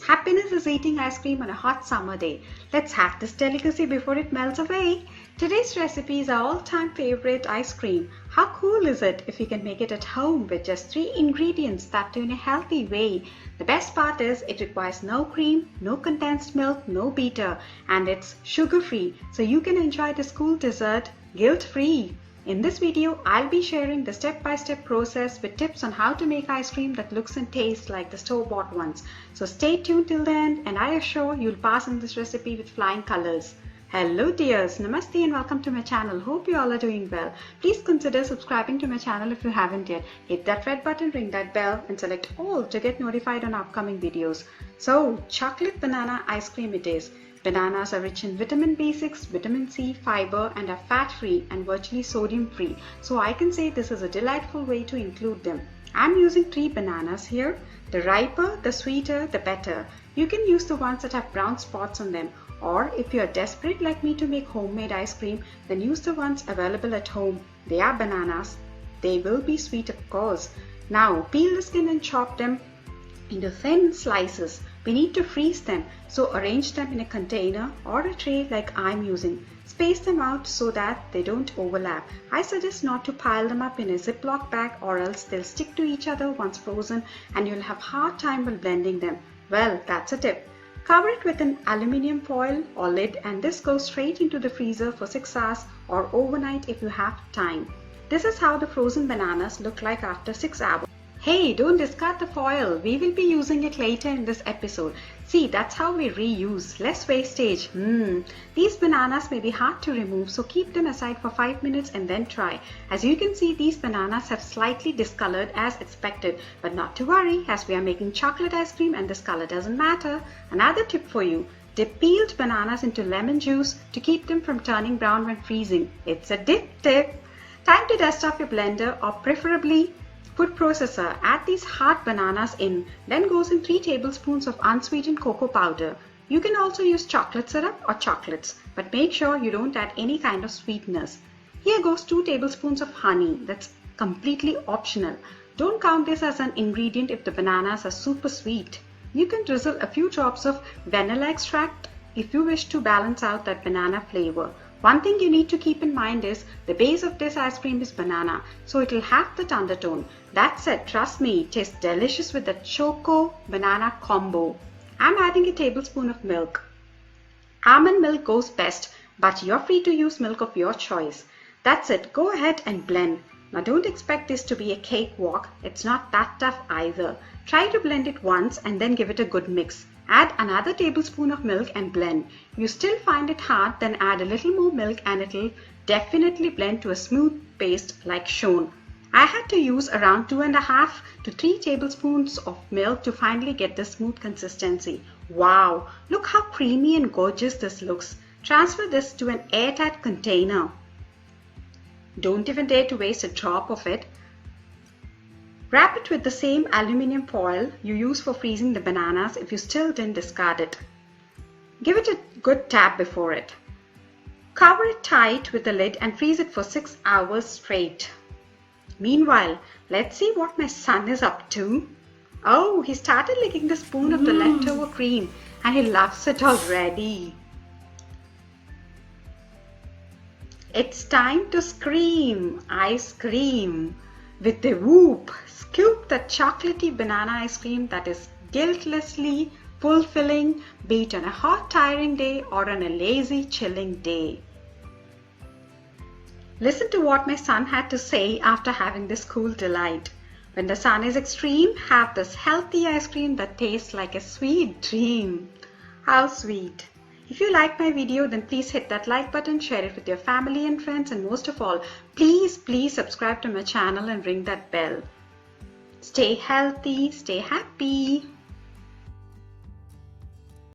Happiness is eating ice cream on a hot summer day. Let's hack this delicacy before it melts away. Today's recipe is our all-time favorite ice cream. How cool is it if you can make it at home with just 3 ingredients that do in a healthy way? The best part is it requires no cream, no condensed milk, no beater, and it's sugar-free, so you can enjoy this cool dessert guilt-free. In this video, I'll be sharing the step-by-step process with tips on how to make ice cream that looks and tastes like the store-bought ones. So stay tuned till the end and I assure you'll pass on this recipe with flying colors. Hello dears, Namaste and welcome to my channel. Hope you all are doing well. Please consider subscribing to my channel if you haven't yet. Hit that red button, ring that bell and select all to get notified on upcoming videos. So, chocolate banana ice cream it is. Bananas are rich in vitamin B6, vitamin C, fiber and are fat-free and virtually sodium-free. So I can say this is a delightful way to include them. I'm using 3 bananas here. The riper, the sweeter, the better. You can use the ones that have brown spots on them. Or if you are desperate like me to make homemade ice cream, then use the ones available at home. They are bananas. They will be sweet of course. Now peel the skin and chop them into thin slices. We need to freeze them, so arrange them in a container or a tray like I'm using. Space them out so that they don't overlap. I suggest not to pile them up in a Ziploc bag or else they'll stick to each other once frozen and you'll have a hard time while blending them. Well, that's a tip. Cover it with an aluminium foil or lid and this goes straight into the freezer for 6 hours or overnight if you have time. This is how the frozen bananas look like after 6 hours. Hey, don't discard the foil. We will be using it later in this episode. See, that's how we reuse. Less wastage. These bananas may be hard to remove, so keep them aside for 5 minutes and then try. As you can see, these bananas have slightly discolored as expected. But not to worry, as we are making chocolate ice cream and this color doesn't matter. Another tip for you. Dip peeled bananas into lemon juice to keep them from turning brown when freezing. It's a dip tip. Time to dust off your blender or preferably food processor. Add these hard bananas in, then goes in 3 tablespoons of unsweetened cocoa powder. You can also use chocolate syrup or chocolates, but make sure you don't add any kind of sweeteners. Here goes 2 tablespoons of honey. That's completely optional. Don't count this as an ingredient if the bananas are super sweet. You can drizzle a few drops of vanilla extract if you wish to balance out that banana flavor. One thing you need to keep in mind is the base of this ice cream is banana, so it will have that undertone. That said, trust me, it tastes delicious with the choco-banana combo. I'm adding a tablespoon of milk. Almond milk goes best, but you're free to use milk of your choice. That's it, go ahead and blend. Now don't expect this to be a cakewalk, it's not that tough either. Try to blend it once and then give it a good mix. Add another tablespoon of milk and blend. You still find it hard, then add a little more milk and it'll definitely blend to a smooth paste like shown. I had to use around 2.5 to 3 tablespoons of milk to finally get the smooth consistency. Wow, look how creamy and gorgeous this looks. Transfer this to an airtight container. Don't even dare to waste a drop of it. Wrap it with the same aluminium foil you use for freezing the bananas if you still didn't discard it. Give it a good tap before it. Cover it tight with the lid and freeze it for 6 hours straight. Meanwhile, let's see what my son is up to. Oh, he started licking the spoon of the leftover cream and he loves it already. It's time to scream ice cream. With a whoop, scoop the chocolatey banana ice cream that is guiltlessly fulfilling, be it on a hot tiring day or on a lazy chilling day. Listen to what my son had to say after having this cool delight. When the sun is extreme, have this healthy ice cream that tastes like a sweet dream. How sweet. If you like my video, then please hit that like button, share it with your family and friends, and most of all, please subscribe to my channel and ring that bell. Stay healthy, stay happy.